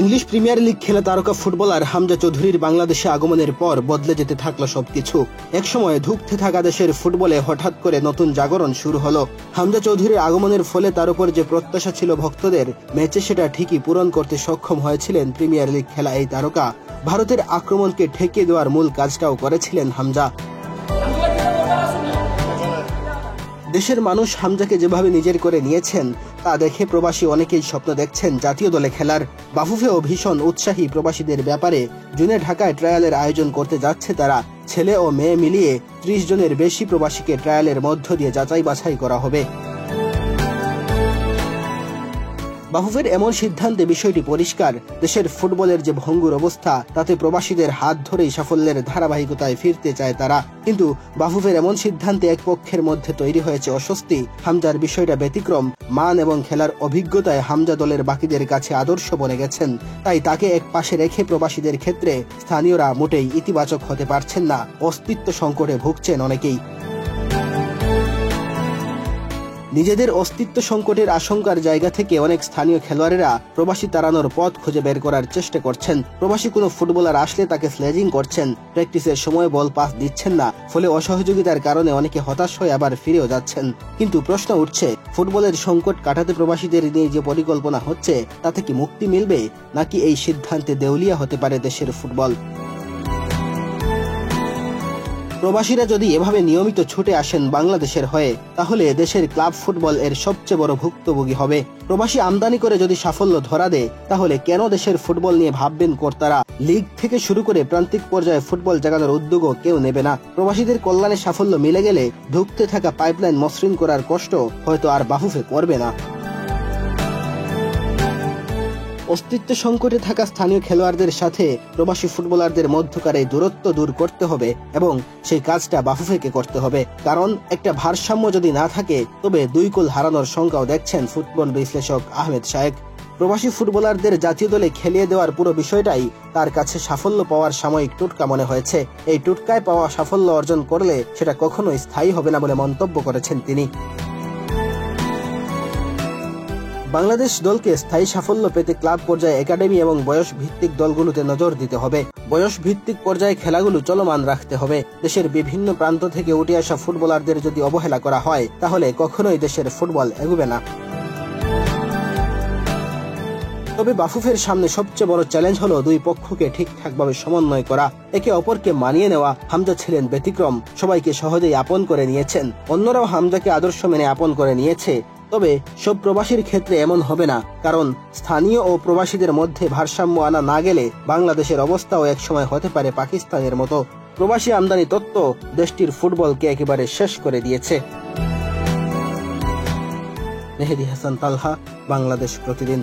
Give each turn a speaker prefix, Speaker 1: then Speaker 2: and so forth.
Speaker 1: English premier league খেলা তারকা footballer Hamza চৌধুরীর বাংলাদেশে আগমনের পর বদলে যেতে থাকলো সবকিছু। একসময় ধুঁকতে থাকা দেশের ফুটবলে হঠাৎ করে নতুন জাগরণ শুরু হলো। হামজা চৌধুরীর আগমনের ফলে তার উপর যে প্রত্যাশা ছিল ভক্তদের, ম্যাচে সেটা ঠিকই পূরণ করতে সক্ষম হয়েছিলেন প্রিমিয়ার লিগ খেলা এই তারকা। ভারতের আক্রমণকে ঠেকিয়ে দেওয়ার মূল কাজটাও করেছিলেন হামজা। দেশের মানুষ হামজাকে যেভাবে নিজের করে নিয়েছেন তা দেখে প্রবাসী অনেকেই স্বপ্ন দেখছেন জাতীয় দলে খেলার। বাফুফেও ভীষণ উৎসাহী প্রবাসীদের ব্যাপারে। জুনে ঢাকায় ট্রায়ালের আয়োজন করতে যাচ্ছে তারা। ছেলে ও মেয়ে মিলিয়ে ৩০ জনের বেশি প্রবাসীকে ট্রায়ালের মধ্য দিয়ে যাচাই বাছাই করা হবে। বাফুফের এমন সিদ্ধান্তে বিষয়টি পরিষ্কার, দেশের ফুটবলের যে ভঙ্গুর অবস্থা তাতে প্রবাসীদের হাত ধরেই সাফল্যের ধারাবাহিকতায় ফিরতে চায় তারা। কিন্তু বাফুফের এমন সিদ্ধান্তে এক পক্ষের মধ্যে তৈরি হয়েছে অস্বস্তি। হামজার বিষয়টা ব্যতিক্রম। মান এবং খেলার অভিজ্ঞতায় হামজা দলের বাকিদের কাছে আদর্শ বনে গেছেন। তাই তাকে এক পাশে রেখে প্রবাসীদের ক্ষেত্রে স্থানীয়রা মোটেই ইতিবাচক হতে পারছেন না। অস্তিত্ব সংকটে ভুগছেন অনেকেই। নিজেদের অস্তিত্ব সংকটের আশঙ্কার জায়গা থেকে অনেক স্থানীয় খেলোয়াড়েরা প্রবাসী তাড়ানোর পথ খুঁজে বের করার চেষ্টা করছেন। প্রবাসী কোনো ফুটবলার আসলে তাকে স্লেজিং করছেন, প্র্যাকটিসের সময় বল পাস দিচ্ছেন না। ফলে অসহযোগিতার কারণে অনেকে হতাশ হয়ে আবার ফিরেও যাচ্ছেন। কিন্তু প্রশ্ন উঠছে, ফুটবলের সংকট কাটাতে প্রবাসীদের নিয়ে যে পরিকল্পনা হচ্ছে তাতে কি মুক্তি মিলবে, নাকি এই সিদ্ধান্তে দেউলিয়া হতে পারে দেশের ফুটবল? প্রবাসীরা যদি এভাবে নিয়মিত ছুটে আসেন বাংলাদেশের হয়ে, তাহলে দেশের ক্লাব ফুটবল এর সবচেয়ে বড় ভুক্তভোগী হবে। প্রবাসী আমদানি করে যদি সাফল্য ধরা দেয়, তাহলে কেন দেশের ফুটবল নিয়ে ভাববেন কর্তারা? লিগ থেকে শুরু করে প্রান্তিক পর্যায়ে ফুটবল জাগানোর উদ্যোগও কেউ নেবে না। প্রবাসীদের কল্যাণে সাফল্য মিলে গেলে ধুঁকতে থাকা পাইপলাইন মসৃণ করার কষ্ট হয়তো আর বাফুফে করবে না। অস্তিত্ব সংকটে থাকা স্থানীয় খেলোয়াড়দের সাথে প্রবাসী ফুটবলারদের মধ্যকার এই দূরত্ব দূর করতে হবে এবং সেই কাজটা বাফুফেকে করতে হবে। কারণ একটা ভারসাম্য যদি না থাকে, তবে দুই গোল হারানোর শঙ্কাও দেখছেন ফুটবল বিশ্লেষক আহমেদ শায়েক। প্রবাসী ফুটবলারদের জাতীয় দলে খেলিয়ে দেওয়ার পুরো বিষয়টাই তার কাছে সাফল্য পাওয়ার সাময়িক টুটকা মনে হয়েছে। এই টুটকায় পাওয়া সাফল্য অর্জন করলে সেটা কখনোই স্থায়ী হবে না বলে মন্তব্য করেছেন তিনি। বাংলাদেশ দলকে স্থায়ী সাফল্য পেতে ক্লাব পর্যায়ে একাডেমি এবং বয়স ভিত্তিক দলগুলোতে নজর দিতে হবে। বয়স ভিত্তিক পর্যায়ে খেলাগুলো চলমান রাখতে হবে। দেশের বিভিন্ন প্রান্ত থেকে উঠে আসা ফুটবলারদের যদি অবহেলা করা হয়, তাহলে কখনোই দেশের ফুটবল এগোবে না। তবে বাফুফের সামনে সবচেয়ে বড় চ্যালেঞ্জ হলো দুই পক্ষকে ঠিকঠাকভাবে সমন্বয় করা, একে অপরকে মানিয়ে নেওয়া। হামজা ছিলেন ব্যতিক্রম, সবাইকে সহজেই আপন করে নিয়েছেন। অন্যরাও হামজাকে আদর্শ মেনে আপন করে নিয়েছে। তবে সব প্রবাসীর ক্ষেত্রে এমন হবে না, কারণ স্থানীয় ও প্রবাসীদের মধ্যে ভারসাম্য আনা না গেলে বাংলাদেশের অবস্থাও একসময় হতে পারে পাকিস্তানের মতো। প্রবাসী আমদানি তত্ত্ব দেশটির ফুটবলকে একেবারে শেষ করে দিয়েছে। মেহেদী হাসান তালহা, বাংলাদেশ প্রতিদিন।